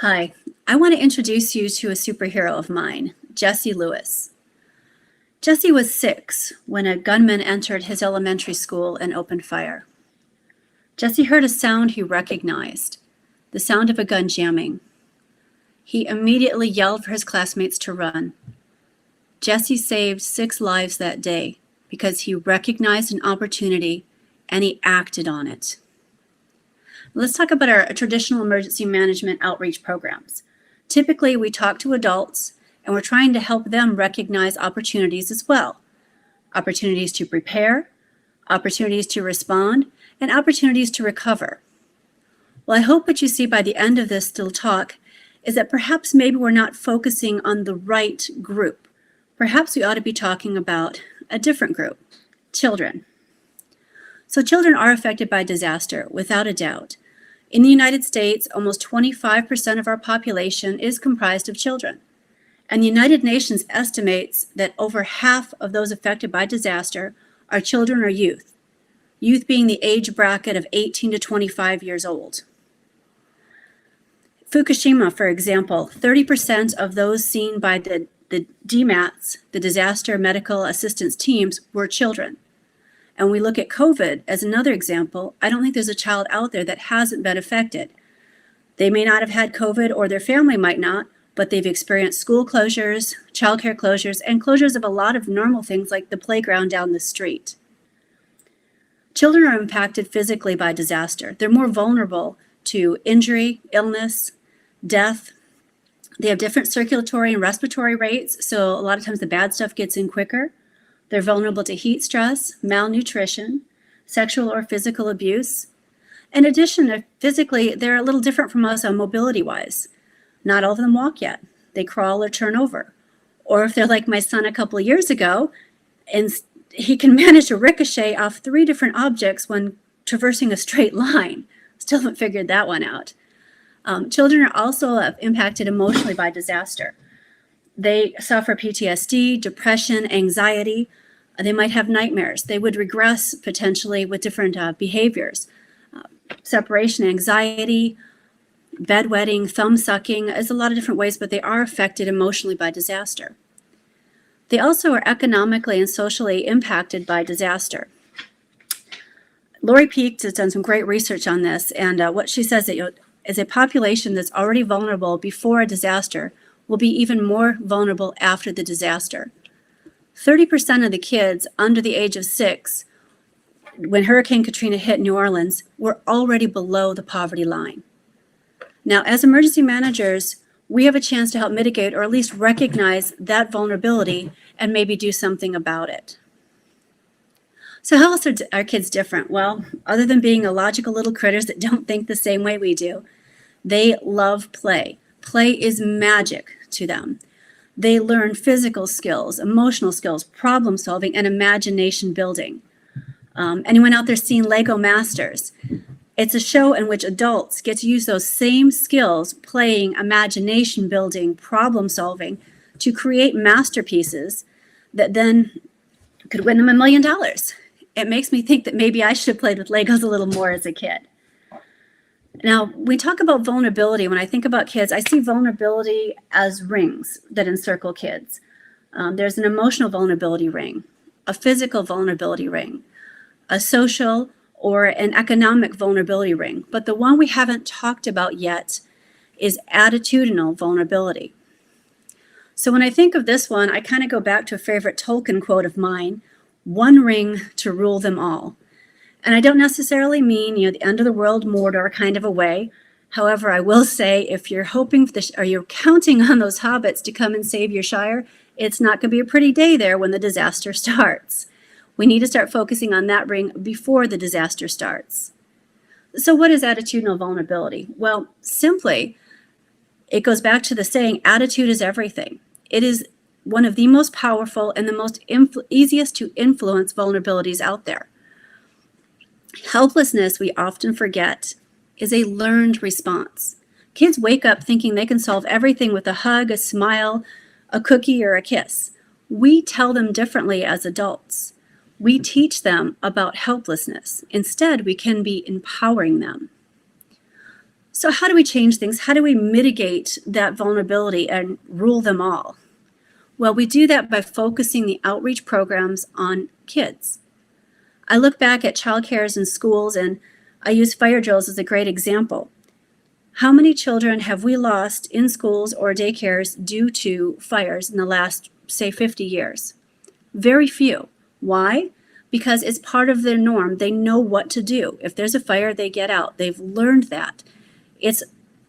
Hi, I want to introduce you to a superhero of mine, Jesse Lewis. Jesse was 6 when a gunman entered his elementary school and opened fire. Jesse heard a sound he recognized, the sound of a gun jamming. He immediately yelled for his classmates to run. Jesse saved 6 lives that day because he recognized an opportunity and he acted on it. Let's talk about our traditional emergency management outreach programs. Typically, we talk to adults and we're trying to help them recognize opportunities as well. Opportunities to prepare, opportunities to respond, and opportunities to recover. Well, I hope what you see by the end of this little talk is that perhaps maybe we're not focusing on the right group. Perhaps we ought to be talking about a different group, children. So children are affected by disaster, without a doubt. In the United States, almost 25% of our population is comprised of children. And the United Nations estimates that over half of those affected by disaster are children or youth, youth being the age bracket of 18 to 25 years old. Fukushima, for example, 30% of those seen by the DMATs, the Disaster Medical Assistance Teams, were children. And we look at COVID as another example. I don't think there's a child out there that hasn't been affected. They may not have had COVID, or their family might not, but they've experienced school closures, childcare closures, and closures of a lot of normal things like the playground down the street. Children are impacted physically by disaster. They're more vulnerable to injury, illness, death. They have different circulatory and respiratory rates, so a lot of times the bad stuff gets in quicker. They're vulnerable to heat stress, malnutrition, sexual or physical abuse. In addition, physically, they're a little different from us mobility-wise. Not all of them walk yet. They crawl or turn over. Or if they're like my son a couple of years ago, and he can manage to ricochet off 3 different objects when traversing a straight line. Still haven't figured that one out. Children are also impacted emotionally by disaster. They suffer PTSD, depression, anxiety. They might have nightmares. They would regress potentially with different behaviors. Separation anxiety, bedwetting, thumb sucking. There's a lot of different ways, but they are affected emotionally by disaster. They also are economically and socially impacted by disaster. Lori Peake has done some great research on this, and what she says is a population that's already vulnerable before a disaster will be even more vulnerable after the disaster. 30% of the kids under the age of 6, when Hurricane Katrina hit New Orleans, were already below the poverty line. Now, as emergency managers, we have a chance to help mitigate or at least recognize that vulnerability and maybe do something about it. So how else are our kids different? Well, other than being illogical little critters that don't think the same way we do, they love play. Play is magic to them. They learn physical skills, emotional skills, problem solving, and imagination building. Anyone out there seen Lego Masters? It's a show in which adults get to use those same skills, playing, imagination building, problem solving, to create masterpieces that then could win them $1 million. It makes me think that maybe I should have played with Legos a little more as a kid. Now, we talk about vulnerability. When I think about kids, I see vulnerability as rings that encircle kids. There's an emotional vulnerability ring, a physical vulnerability ring, a social or an economic vulnerability ring. But the one we haven't talked about yet is attitudinal vulnerability. So when I think of this one, I kind of go back to a favorite Tolkien quote of mine, "One ring to rule them all." And I don't necessarily mean, the end of the world Mordor kind of a way. However, I will say if you're hoping or you're counting on those hobbits to come and save your shire, it's not going to be a pretty day there when the disaster starts. We need to start focusing on that ring before the disaster starts. So what is attitudinal vulnerability? Well, simply, it goes back to the saying, attitude is everything. It is one of the most powerful and the most easiest to influence vulnerabilities out there. Helplessness, we often forget, is a learned response. Kids wake up thinking they can solve everything with a hug, a smile, a cookie, or a kiss. We tell them differently as adults. We teach them about helplessness. Instead, we can be empowering them. So how do we change things? How do we mitigate that vulnerability and rule them all? Well, we do that by focusing the outreach programs on kids. I look back at childcares in schools, and I use fire drills as a great example. How many children have we lost in schools or daycares due to fires in the last, say, 50 years? Very few. Why? Because it's part of their norm. They know what to do. If there's a fire, they get out. They've learned that. It's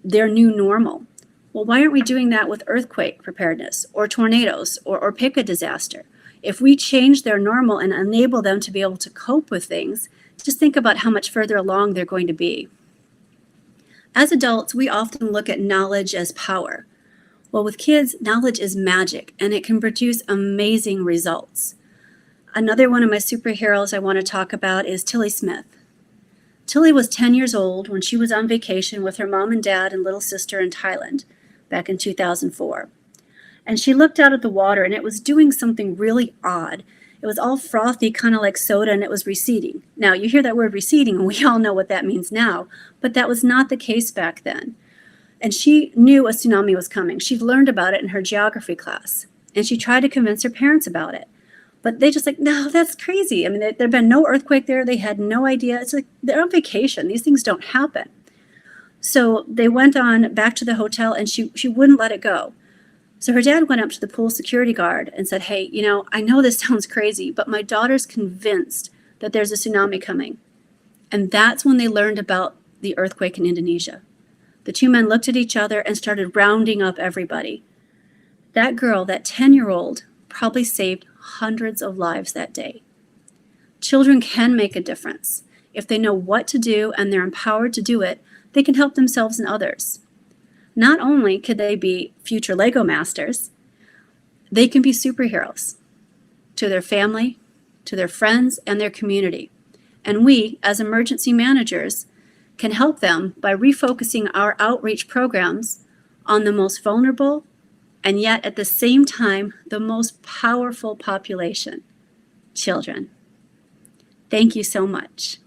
their new normal. Well, why aren't we doing that with earthquake preparedness or tornadoes or pick a disaster? If we change their normal and enable them to be able to cope with things, just think about how much further along they're going to be. As adults, we often look at knowledge as power. Well, with kids, knowledge is magic, and it can produce amazing results. Another one of my superheroes I want to talk about is Tilly Smith. Tilly was 10 years old when she was on vacation with her mom and dad and little sister in Thailand back in 2004. And she looked out at the water, and it was doing something really odd. It was all frothy, kind of like soda, and it was receding. Now, you hear that word receding, and we all know what that means now, but that was not the case back then. And she knew a tsunami was coming. She'd learned about it in her geography class, and she tried to convince her parents about it. But they just like, no, that's crazy. I mean, there'd been no earthquake there. They had no idea. It's like they're on vacation. These things don't happen. So they went on back to the hotel, and she wouldn't let it go. So her dad went up to the pool security guard and said, hey, I know this sounds crazy, but my daughter's convinced that there's a tsunami coming. And that's when they learned about the earthquake in Indonesia. The two men looked at each other and started rounding up everybody. That girl, that 10-year-old, probably saved hundreds of lives that day. Children can make a difference. If they know what to do and they're empowered to do it, they can help themselves and others. Not only could they be future Lego masters, they can be superheroes to their family, to their friends, and their community. And we, as emergency managers, can help them by refocusing our outreach programs on the most vulnerable and yet at the same time, the most powerful population, children. Thank you so much.